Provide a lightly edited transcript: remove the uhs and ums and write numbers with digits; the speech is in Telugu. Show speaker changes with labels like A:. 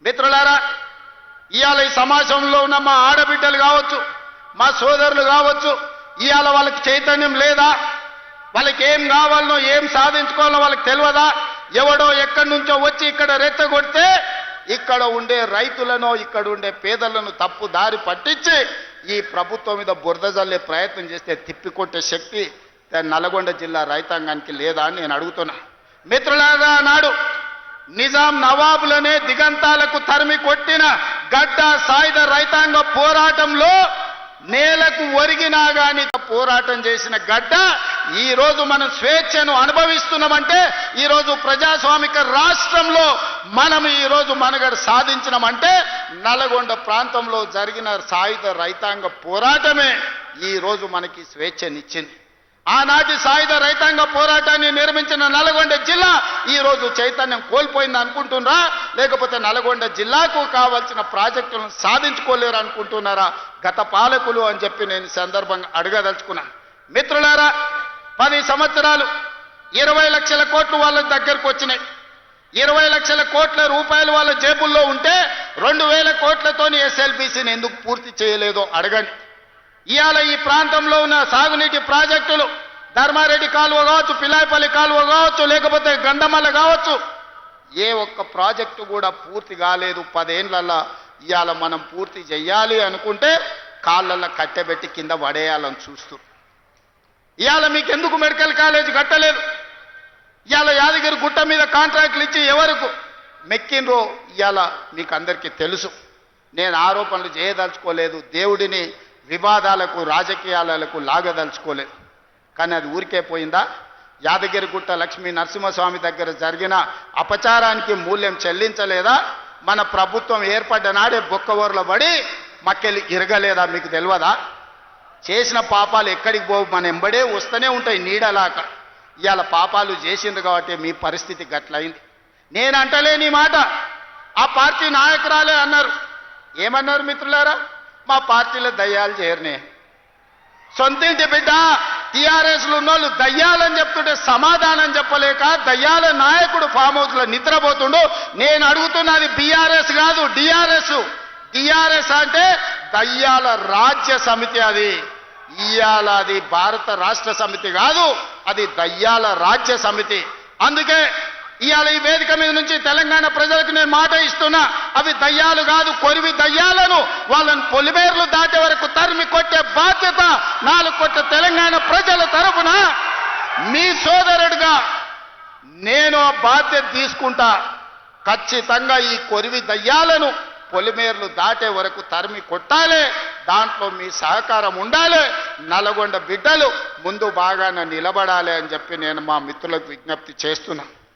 A: మిత్రులారా, ఇవాళ ఈ సమాజంలో ఉన్న మా ఆడబిడ్డలు కావచ్చు, మా సోదరులు కావచ్చు, ఇవాళ వాళ్ళకి చైతన్యం లేదా? వాళ్ళకి ఏం కావాలనో ఏం సాధించుకోవాలో వాళ్ళకి తెలియదా? ఎవడో ఎక్కడి నుంచో వచ్చి ఇక్కడ రెచ్చగొడితే ఇక్కడ ఉండే రైతులను, ఇక్కడ ఉండే పేదలను తప్పు దారి పట్టించి ఈ ప్రభుత్వం మీద బురద జల్లే ప్రయత్నం చేస్తే తిప్పికొట్టే శక్తి నల్గొండ జిల్లా రైతాంగానికి లేదా అని నేను అడుగుతున్నా. మిత్రులారా, నాడు నిజాం నవాబులనే దిగంతాలకు తరిమి కొట్టిన గడ్డ సాయుధ రైతాంగ పోరాటంలో నేలకు ఒరిగినా గాని పోరాటం చేసిన గడ్డ ఈ రోజు మనం స్వేచ్ఛను అనుభవిస్తున్నామంటే, ఈ రోజు ప్రజాస్వామిక రాష్ట్రంలో మనం ఈ రోజు మనుగడ సాధించినామంటే నల్గొండ ప్రాంతంలో జరిగిన సాయుధ రైతాంగ పోరాటమే ఈ రోజు మనకి స్వేచ్ఛనిచ్చింది. ఆనాటి సాయుధ రైతాంగ పోరాటాన్ని నిర్మించిన నల్గొండ జిల్లా ఈ రోజు చైతన్యం కోల్పోయింది అనుకుంటున్నారా? లేకపోతే నల్గొండ జిల్లాకు కావాల్సిన ప్రాజెక్టులను సాధించుకోలేరు అనుకుంటున్నారా గత పాలకులు అని చెప్పి నేను సందర్భంగా అడగదలుచుకున్నాను. మిత్రులారా, 10 సంవత్సరాలు 20 లక్షల కోట్లు వాళ్ళ దగ్గరకు వచ్చినాయి. 20 లక్షల కోట్ల రూపాయలు వాళ్ళ జేబుల్లో ఉంటే 2000 కోట్లతోని ఎస్ఎల్బీసీని ఎందుకు పూర్తి చేయలేదో అడగండి. ఇవాళ ఈ ప్రాంతంలో ఉన్న సాగునీటి ప్రాజెక్టులు ధర్మారెడ్డి కాలువ కావచ్చు, పిల్లాయిపల్లి కాలువ కావచ్చు, లేకపోతే గంధమల్ల కావచ్చు, ఏ ఒక్క ప్రాజెక్టు కూడా పూర్తి కాలేదు 10 ఏళ్లలో. ఇవాళ మనం పూర్తి చెయ్యాలి అనుకుంటే కాళ్ళల్లో కట్టెబెట్టి కింద పడేయాలని చూస్తూ ఇవాళ మీకు ఎందుకు మెడికల్ కాలేజ్ కట్టలేదు? ఇవాళ యాదగిరి గుట్ట మీద కాంట్రాక్టులు ఇచ్చి ఎవరికి మెక్కినరో ఇవాళ మీకు అందరికీ తెలుసు. నేను ఆరోపణలు చేయదలుచుకోలేదు, దేవుడిని వివాదాలకు రాజకీయాలకు లాగదలుచుకోలేదు. కానీ అది ఊరికే పోయిందా? యాదగిరిగుట్ట లక్ష్మీ నరసింహస్వామి దగ్గర జరిగిన అపచారానికి మూల్యం చెల్లించలేదా? మన ప్రభుత్వం ఏర్పడ్డ నాడే బొక్కవోర్ల పడి మక్కెలు ఇరగలేదా? మీకు తెలియదా? చేసిన పాపాలు ఎక్కడికి పోవు, మన ఎంబడే వస్తూనే ఉంటాయి నీడలాక. ఇవాళ పాపాలు చేసింది కాబట్టి మీ పరిస్థితి గట్లయింది. నేను అంటలేని మాట ఆ పార్టీ నాయకురాలే అన్నారు. ఏమన్నారు మిత్రులారా? మా పార్టీలో దయ్యాలు చేరనే. సొంతింటి బిడ్డ టీఆర్ఎస్లు ఉన్నోళ్ళు దయ్యాలని చెప్తుంటే సమాధానం చెప్పలేక దయ్యాల నాయకుడు ఫామ్ హౌస్లో నిద్రపోతుండు. నేను అడుగుతున్నది బీఆర్ఎస్ కాదు, డిఆర్ఎస్. డిఆర్ఎస్ అంటే దయ్యాల రాజ్య సమితి. అది ఇవాళ అది భారత రాష్ట్ర సమితి కాదు, అది దయ్యాల రాజ్య సమితి. అందుకే ఇవాళ ఈ వేదిక మీద నుంచి తెలంగాణ ప్రజలకు నేను మాట ఇస్తున్నా, అవి దయ్యాలు కాదు, కొరివి దయ్యాలను వాళ్ళని పొలిమేర్లు దాటే వరకు తరిమి కొట్టే బాధ్యత 4 కోట్ల తెలంగాణ ప్రజల తరఫున మీ సోదరుడిగా నేను ఆ బాధ్యత తీసుకుంటా. ఖచ్చితంగా ఈ కొరివి దయ్యాలను పొలిమేర్లు దాటే వరకు తరిమి కొట్టాలి. దాంట్లో మీ సహకారం ఉండాలి. నల్గొండ బిడ్డలు ముందు బాగానే నిలబడాలి అని చెప్పి నేను మా మిత్రులకు విజ్ఞప్తి చేస్తున్నా.